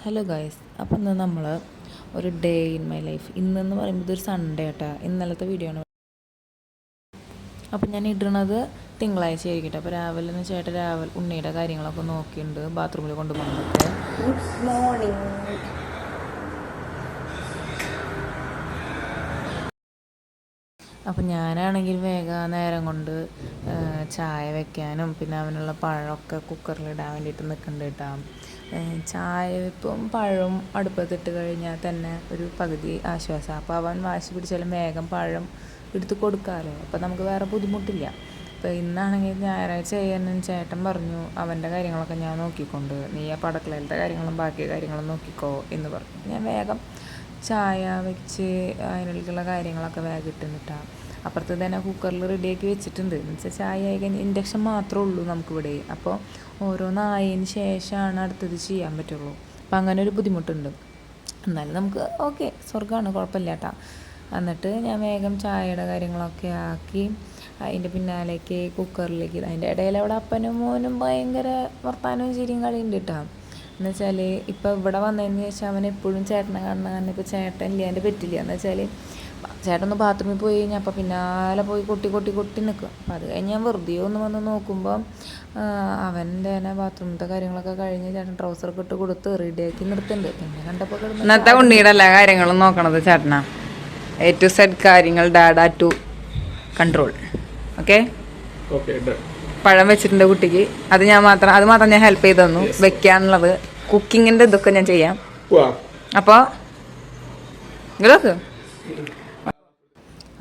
Hello guys, അപ്പം ഇന്ന് നമ്മൾ ഒരു ഡേ ഇൻ മൈ ലൈഫ് ഇന്നെന്ന് പറയുമ്പോൾ ഇതൊരു സൺഡേ ആട്ടാ. ഇന്നലത്തെ വീഡിയോ ആണ്. അപ്പം ഞാൻ ഇടണത് തിങ്കളാഴ്ച ആയിരിക്കട്ടെ. അപ്പോൾ രാവിലെ രാവിലെ ഉണ്ണിയുടെ കാര്യങ്ങളൊക്കെ നോക്കിയിട്ടുണ്ട്, ബാത്റൂമിൽ കൊണ്ടുപോകുന്നതൊക്കെ. Good morning. അപ്പം ഞാനാണെങ്കിൽ വേഗം നേരം കൊണ്ട് ചായ വെക്കാനും പിന്നെ അവനുള്ള പഴമൊക്കെ കുക്കറിലിടാൻ വേണ്ടിയിട്ട് നിൽക്കുന്നുണ്ട് കേട്ടോ. ചായ വെപ്പും പഴവും അടുപ്പത്തിട്ട് കഴിഞ്ഞാൽ തന്നെ ഒരു പകുതി ആശ്വാസമാണ്. അപ്പോൾ അവൻ വാശി പിടിച്ചാലും വേഗം പഴം എടുത്ത് കൊടുക്കാമല്ലോ, അപ്പോൾ നമുക്ക് വേറെ ബുദ്ധിമുട്ടില്ല. അപ്പോൾ ഇന്നാണെങ്കിൽ ഞായറാഴ്ച ചെയ്യാനും ചേട്ടൻ പറഞ്ഞു അവൻ്റെ കാര്യങ്ങളൊക്കെ ഞാൻ നോക്കിക്കൊണ്ട്, നീ ആ പടക്കളയിലത്തെ കാര്യങ്ങളും ബാക്കി കാര്യങ്ങളും നോക്കിക്കോ എന്ന് പറഞ്ഞു. ഞാൻ വേഗം ചായ വെച്ച് അതിനുള്ള കാര്യങ്ങളൊക്കെ വേഗം ഇട്ടുന്നിട്ടാണ്. അപ്പുറത്ത് തന്നെ കുക്കറിൽ റെഡിയാക്കി വെച്ചിട്ടുണ്ട്. എന്ന് വെച്ചാൽ ചായ ആയി കഴിഞ്ഞാൽ ഇൻഡക്ഷൻ മാത്രമേ ഉള്ളൂ നമുക്കിവിടെ. അപ്പോൾ ഓരോന്നായതിന് ശേഷമാണ് അടുത്തത് ചെയ്യാൻ പറ്റുള്ളൂ. അപ്പം അങ്ങനെ ഒരു ബുദ്ധിമുട്ടുണ്ട്. എന്നാലും നമുക്ക് ഓക്കെ, സ്വർഗ്ഗമാണ്, കുഴപ്പമില്ല കേട്ടോ. എന്നിട്ട് ഞാൻ വേഗം ചായയുടെ കാര്യങ്ങളൊക്കെ ആക്കി അതിൻ്റെ പിന്നാലേക്ക് കുക്കറിലേക്ക്. അതിൻ്റെ ഇടയിൽ അവിടെ അപ്പനും മോനും ഭയങ്കര വർത്താനവും ചിരിയും കളിയുണ്ട് കേട്ടോ. എന്ന് വെച്ചാൽ ഇപ്പോൾ ഇവിടെ വന്നതിന് ശേഷം അവൻ എപ്പോഴും ചേട്ടനെ കാണുന്ന കാരണം ഇപ്പോൾ ചേട്ടൻ ഇല്ലാണ്ട് പറ്റില്ല. എന്ന് വെച്ചാൽ ചേട്ടൻ ഒന്ന് ബാത്റൂമിൽ പോയി കഴിഞ്ഞാൽ അപ്പോൾ പിന്നാലെ പോയി കൊട്ടി നിൽക്കും. അപ്പോൾ അത് കഴിഞ്ഞ് ഞാൻ വെറുതെ ഒന്ന് വന്ന് നോക്കുമ്പോൾ അവൻ്റെ തന്നെ ബാത്റൂമിലത്തെ കാര്യങ്ങളൊക്കെ കഴിഞ്ഞ് ചേട്ടൻ ട്രൗസറൊക്കെ ഇട്ട് കൊടുത്ത് റെഡിയാക്കി നിർത്തുന്നുണ്ട്. പിന്നെ കണ്ടപ്പോൾ ഇന്നത്തെ ഉണ്ണിയുടെ എല്ലാ കാര്യങ്ങളും നോക്കണത് ചേട്ടനാ. A to Z കാര്യങ്ങൾ ഡാഡ ടു കൺട്രോൾ. ഓക്കെ, പഴം വെച്ചിട്ടുണ്ട് കുട്ടിക്ക്. അത് മാത്രം ഞാൻ ഹെൽപ്പ് ചെയ്ത് തന്നു. വെക്കാനുള്ളത് കുക്കിങ്ങിൻ്റെ ഇതൊക്കെ ഞാൻ ചെയ്യാം. അപ്പോൾ ഇതൊക്കെ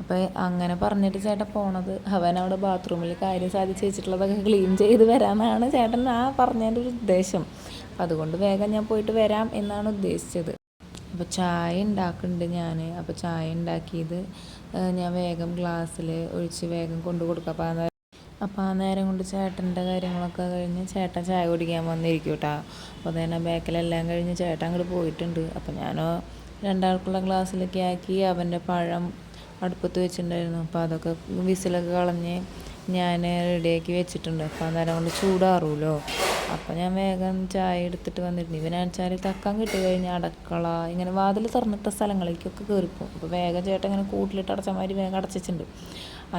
അപ്പോൾ അങ്ങനെ പറഞ്ഞിട്ട് ചേട്ടൻ പോണത് അവൻ അവിടെ ബാത്റൂമിൽ കാര്യം സാധിച്ച് വെച്ചിട്ടുള്ളതൊക്കെ ക്ലീൻ ചെയ്ത് വരാമെന്നാണ് ചേട്ടൻ പറഞ്ഞതിൻ്റെ ഒരു ഉദ്ദേശം. അപ്പം അതുകൊണ്ട് വേഗം ഞാൻ പോയിട്ട് വരാം എന്നാണ് ഉദ്ദേശിച്ചത്. അപ്പോൾ ചായ ഉണ്ടാക്കുന്നുണ്ട് ഞാൻ. അപ്പോൾ ചായ ഉണ്ടാക്കിയത് ഞാൻ വേഗം ഗ്ലാസ്സിൽ ഒഴിച്ച് വേഗം കൊണ്ടു കൊടുക്കാം. അപ്പോൾ ആ നേരം കൊണ്ട് ചേട്ടൻ്റെ കാര്യങ്ങളൊക്കെ കഴിഞ്ഞ് ചേട്ടൻ ചായ കുടിക്കാൻ വന്നിരിക്കും കേട്ടോ. അപ്പോൾ അതന്നെ ബാക്കിലെല്ലാം കഴിഞ്ഞ് ചേട്ടൻ അങ്ങോട്ട് പോയിട്ടുണ്ട്. അപ്പോൾ ഞാനോ രണ്ടാൾക്കുള്ള ഗ്ലാസ്സിലൊക്കെ ആക്കി അവൻ്റെ പഴം അടുപ്പത്ത് വെച്ചിട്ടുണ്ടായിരുന്നു. അപ്പോൾ അതൊക്കെ വിസിലൊക്കെ കളഞ്ഞ് ഞാൻ റെഡിയാക്കി വെച്ചിട്ടുണ്ട്. അപ്പോൾ അന്നേരം കൊണ്ട് ചൂടാറുമല്ലോ. അപ്പോൾ ഞാൻ വേഗം ചായ എടുത്തിട്ട് വന്നിരുന്നു. ഇവനാച്ചാൽ തക്കാൻ കിട്ടി കഴിഞ്ഞാൽ അടുക്കള ഇങ്ങനെ വാതിൽ തുറന്നിട്ട സ്ഥലങ്ങളിലേക്കൊക്കെ കയറിപ്പോവും. അപ്പോൾ വേഗം ചേട്ടൻ ഇങ്ങനെ കൂട്ടിലിട്ട് അടച്ചമാതിരി വേഗം അടച്ചിട്ടുണ്ട്.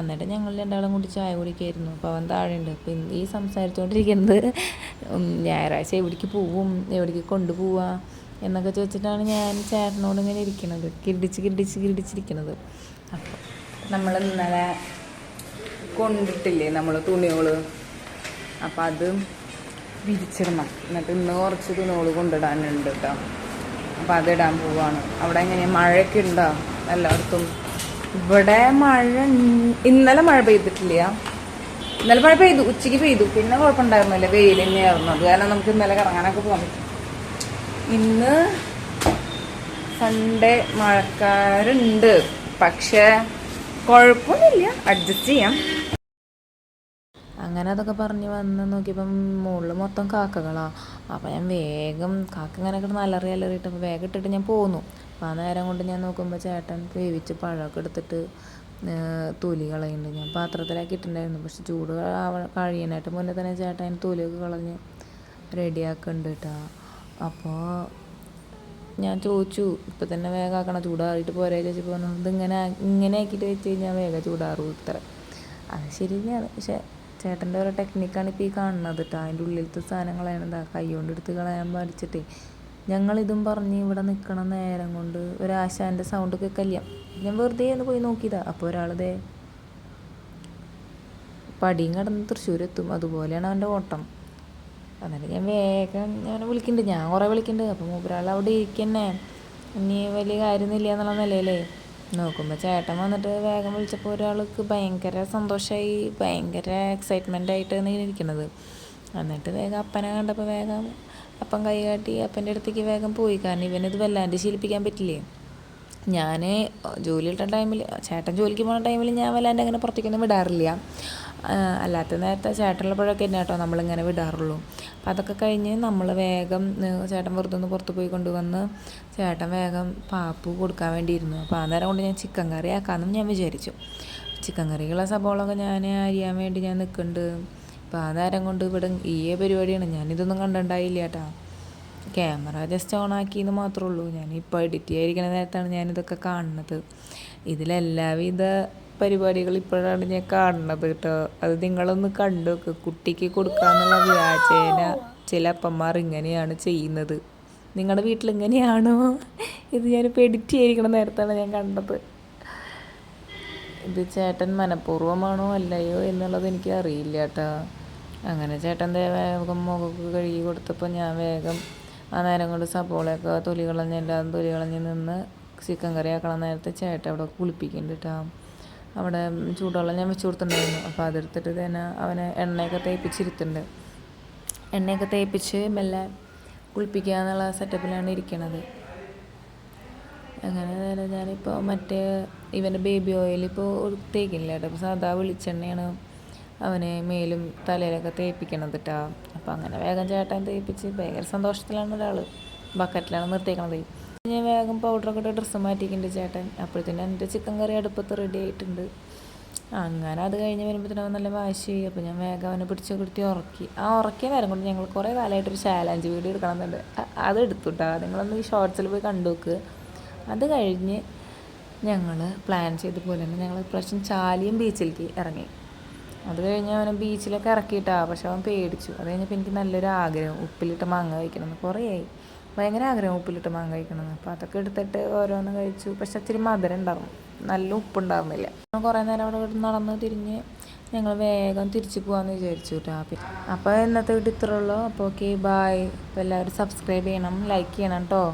എന്നിട്ട് ഞങ്ങൾ രണ്ടാളും കൂടി ചായ കുടിക്കായിരുന്നു. അപ്പോൾ അവൻ താഴെയുണ്ട്. അപ്പോൾ ഈ സംസാരിച്ചുകൊണ്ടിരിക്കുന്നത് ഞായറാഴ്ച എവിടേക്ക് പോവും, എവിടേക്ക് കൊണ്ടുപോവുക എന്നൊക്കെ ചോദിച്ചിട്ടാണ് ഞാൻ ചേട്ടനോട് ഇങ്ങനെ ഇരിക്കുന്നത്, കിടിച്ചിരിക്കുന്നത്. അപ്പോൾ നമ്മൾ ഇന്നലെ കൊണ്ടിട്ടില്ലേ നമ്മൾ തുണികൾ, അപ്പം അത് വിരിച്ചിടണം. എന്നിട്ട് ഇന്ന് കുറച്ച് തുണികൾ കൊണ്ടിടാനുണ്ട് കേട്ടോ. അപ്പം അതിടാൻ പോവാണ്. അവിടെ എങ്ങനെയാണ്, മഴയൊക്കെ ഉണ്ടോ എല്ലായിടത്തും? ഇവിടെ ഇന്നലെ മഴ പെയ്തിട്ടില്ല. ഇന്നലെ മഴ പെയ്തു, ഉച്ചയ്ക്ക് പെയ്തു, പിന്നെ കുഴപ്പമുണ്ടായിരുന്നില്ല, വെയിൽ തന്നെയായിരുന്നു. അത് കാരണം നമുക്ക് ഇന്നലെ കറങ്ങാനൊക്കെ പോകാൻ പറ്റും. ഇന്ന് സൺഡേ മഴക്കാരുണ്ട്, പക്ഷേ കുഴപ്പമൊന്നുമില്ല, അഡ്ജസ്റ്റ് ചെയ്യാം. അങ്ങനെ അതൊക്കെ പറഞ്ഞ് വന്ന് നോക്കിയപ്പം മുകളിൽ മൊത്തം കാക്കകളാണ്. അപ്പോൾ ഞാൻ വേഗം കാക്ക ഇങ്ങനെ കിടന്ന് അലറിയിട്ട് അപ്പോൾ വേഗം ഇട്ടിട്ട് ഞാൻ പോന്നു. അപ്പോൾ ആ നേരം കൊണ്ട് ഞാൻ നോക്കുമ്പോൾ ചേട്ടൻ വേവിച്ച് പഴമൊക്കെ എടുത്തിട്ട് തൊലി കളയുന്നുണ്ട്. ഞാൻ പാത്രത്തിലാക്കി ഇട്ടിട്ടുണ്ടായിരുന്നു, പക്ഷെ ചൂട് കഴിയാനായിട്ട് മുന്നേ തന്നെ ചേട്ടൻ അതിന് തൊലിയൊക്കെ കളഞ്ഞ് റെഡിയാക്കുന്നുണ്ട് കേട്ടോ. അപ്പോൾ ഞാൻ ചോദിച്ചു, ഇപ്പം തന്നെ വേഗം ആക്കണം, ചൂടാറിയിട്ട് പോരാ ചോദിച്ചപ്പോൾ ഇങ്ങനെ ആക്കിയിട്ട് വെച്ച് കഴിഞ്ഞാൽ വേഗം ചൂടാറും ഇത്ര. അത് ശരി തന്നെയാണ്, പക്ഷേ ചേട്ടൻ്റെ ഓരോ ടെക്നിക്കാണ് ഇപ്പോൾ ഈ കാണുന്നത് കേട്ടോ. അതിൻ്റെ ഉള്ളിലത്തെ സാധനങ്ങളാണ് കൈ കൊണ്ട് എടുത്ത് കളയാൻ പഠിച്ചിട്ടേ. ഞങ്ങളിതും പറഞ്ഞ് ഇവിടെ നിൽക്കണ നേരം കൊണ്ട് ഒരാശാൻ്റെ സൗണ്ട് കേൾക്കില്ല. ഞാൻ വെറുതെ ഒന്ന് പോയി നോക്കിയതാണ്. അപ്പോൾ ഒരാളതേ പടിയും കടന്ന് തൃശ്ശൂരെത്തും. അതുപോലെയാണ് അവൻ്റെ ഓട്ടം. എന്നിട്ട് ഞാൻ വേഗം വിളിക്കുന്നുണ്ട്, ഞാൻ കുറേ വിളിക്കുന്നുണ്ട്. അപ്പോൾ മൂപ്പരാൾ അവിടെ ഇരിക്കന്നെ, ഇനി വലിയ കാര്യമൊന്നുമില്ല എന്നുള്ള നിലയിലേ. നോക്കുമ്പോൾ ചേട്ടൻ വന്നിട്ട് വേഗം വിളിച്ചപ്പോൾ ഒരാൾക്ക് ഭയങ്കര സന്തോഷമായി, ഭയങ്കര എക്സൈറ്റ്മെൻ്റ് ആയിട്ട് ഇങ്ങനെ ഇരിക്കുന്നത്. എന്നിട്ട് വേഗം അപ്പനെ കണ്ടപ്പോൾ വേഗം അപ്പം കൈ കാട്ടി അപ്പൻ്റെ അടുത്തേക്ക് വേഗം പോയി. കാരണം ഇവനിത് വല്ലാണ്ട് ശീലിപ്പിക്കാൻ പറ്റില്ലേ. ഞാൻ ജോലിയുടെ ടൈമിൽ, ചേട്ടൻ ജോലിക്ക് പോകുന്ന ടൈമിൽ ഞാൻ വല്ലാണ്ട് അങ്ങനെ പുറത്തേക്കൊന്നും വിടാറില്ല. അല്ലാത്ത നേരത്തെ ചേട്ടനുള്ളപ്പോഴൊക്കെ തന്നെ കേട്ടോ നമ്മളിങ്ങനെ വിടാറുള്ളൂ. അപ്പം അതൊക്കെ കഴിഞ്ഞ് നമ്മൾ വേഗം ചേട്ടൻ വെറുതെ ഒന്ന് പുറത്ത് പോയി കൊണ്ടുവന്ന് ചേട്ടൻ വേഗം പാപ്പു കൊടുക്കാൻ വേണ്ടിയിരുന്നു. അപ്പോൾ ആ നേരം കൊണ്ട് ഞാൻ ചിക്കൻ കറി ആക്കാമെന്നും ഞാൻ വിചാരിച്ചു. ചിക്കൻ കറിക്കുള്ള സബോളൊക്കെ ഞാൻ അരിയാൻ വേണ്ടി ഞാൻ നിൽക്കുന്നുണ്ട്. അപ്പോൾ ആ നേരം കൊണ്ട് ഇവിടെ ഈ പരിപാടിയാണ്, ഞാനിതൊന്നും കണ്ടിട്ടുണ്ടായില്ല കേട്ടോ. ക്യാമറ ജസ്റ്റ് ഓൺ ആക്കിയെന്ന് മാത്രമേ ഉള്ളൂ. ഞാനിപ്പോൾ എഡിറ്റ് ചെയ്യാതിരിക്കുന്ന നേരത്താണ് ഞാനിതൊക്കെ കാണുന്നത്. ഇതിലെല്ലാവിധ പരിപാടികൾ ഇപ്പോഴാണ് ഞാൻ കാണുന്നത് കേട്ടോ. അത് നിങ്ങളൊന്ന് കണ്ടു നോക്ക്. കുട്ടിക്ക് കൊടുക്കാന്നുള്ള വ്യാജേന ചില അപ്പന്മാർ ഇങ്ങനെയാണ് ചെയ്യുന്നത്. നിങ്ങളുടെ വീട്ടിൽ ഇങ്ങനെയാണോ? ഇത് ഞാനിപ്പോൾ എഡിറ്റ് ചെയ്തിരിക്കുന്ന നേരത്താണ് ഞാൻ കണ്ടത്. ഇത് ചേട്ടൻ മനഃപൂർവ്വമാണോ അല്ലയോ എന്നുള്ളത് എനിക്ക് അറിയില്ല കേട്ടോ. അങ്ങനെ ചേട്ടൻ വേഗം മുഖമൊക്കെ കഴുകി കൊടുത്തപ്പോൾ ഞാൻ വേഗം ആ നേരം കൊണ്ട് സപ്പോളയൊക്കെ തൊലി കളഞ്ഞ് നിന്ന് ചിക്കൻ കറി ആക്കണ നേരത്തെ ചേട്ടൻ അവിടെ കുളിപ്പിക്കുന്നുണ്ട് കേട്ടോ. അവിടെ ചൂടുവെള്ളം ഞാൻ വെച്ച് കൊടുത്തിട്ടുണ്ടായിരുന്നു. അപ്പോൾ അതെടുത്തിട്ട് തന്നെ അവനെ എണ്ണയൊക്കെ തേപ്പിച്ചിരുത്തുന്നുണ്ട്. എണ്ണയൊക്കെ തേപ്പിച്ച് മെല്ലെ കുളിപ്പിക്കുക എന്നുള്ള സെറ്റപ്പിലാണ് ഇരിക്കണത്. അങ്ങനെ നേരം ഞാനിപ്പോൾ മറ്റേ ഇവൻ്റെ ബേബി ഓയിൽ ഇപ്പോൾ തേക്കില്ല കേട്ടോ. അപ്പോൾ സാധാ വെളിച്ചെണ്ണയാണ് അവനെ മേലും തലയിലൊക്കെ തേപ്പിക്കണത് കേട്ടോ. അപ്പോൾ അങ്ങനെ വേഗം ചേട്ടൻ തേപ്പിച്ച് ഭയങ്കര സന്തോഷത്തിലാണ് ഒരാൾ. ബക്കറ്റിലാണ് നിർത്തിയേക്കണത്. ഞാൻ വേഗം പൗഡറൊക്കെ ഇട്ട് ഡ്രസ്സ് മാറ്റിയിട്ടുണ്ട് ചേട്ടൻ. അപ്പോഴത്തേനും എൻ്റെ ചിക്കൻ കറി അടുപ്പത്ത് റെഡി ആയിട്ടുണ്ട്. അങ്ങനെ അത് കഴിഞ്ഞ് വരുമ്പോഴത്തേനും അവൻ നല്ല വാശി. അപ്പോൾ ഞാൻ വേഗം അവനെ പിടിച്ച് കിടത്തി ഉറക്കി. ആ ഉറക്കിയ നേരം കൊണ്ട് ഞങ്ങൾ കുറേ കാലമായിട്ടൊരു ചാലഞ്ച് വീഡിയോ എടുക്കണമെന്നുണ്ട്. അത് എടുത്തു കേട്ടോ. നിങ്ങളൊന്ന് ഈ ഷോർട്സിൽ പോയി കണ്ടു നോക്ക്. അത് കഴിഞ്ഞ് ഞങ്ങൾ പ്ലാൻ ചെയ്ത പോലെ തന്നെ ഞങ്ങൾ ഇപ്രാവശ്യം ചാലിയം ബീച്ചിലേക്ക് ഇറങ്ങി. അത് കഴിഞ്ഞ് അവനെ ബീച്ചിലൊക്കെ ഇറക്കിയിട്ടാണ്. പക്ഷെ അവൻ പേടിച്ചു. അത് കഴിഞ്ഞപ്പോൾ എനിക്ക് നല്ലൊരു ആഗ്രഹം ഉപ്പിലിട്ട് മാങ്ങ കഴിക്കണമെന്ന്. കുറേയായി ഭയങ്കര ആഗ്രഹം ഉപ്പിലിട്ട് മാങ്ങ കഴിക്കണമെന്ന്. അപ്പോൾ അതൊക്കെ എടുത്തിട്ട് ഓരോന്ന് കഴിച്ചു. പക്ഷെ ഇച്ചിരി മധുരം ഉണ്ടായിരുന്നു, നല്ല ഉപ്പുണ്ടായിരുന്നില്ല. കുറേ നേരം അവിടെ നടന്ന് തിരിഞ്ഞ് ഞങ്ങൾ വേഗം തിരിച്ചു പോകാമെന്ന് വിചാരിച്ചു കേട്ടോ. അപ്പോൾ ഇന്നത്തെ വീട്ടിൽ ഇത്രേ ഉള്ളൂ. അപ്പോൾ ഓക്കെ, ബായ്. അപ്പോൾ എല്ലാവരും സബ്സ്ക്രൈബ് ചെയ്യണം, ലൈക്ക് ചെയ്യണം കേട്ടോ.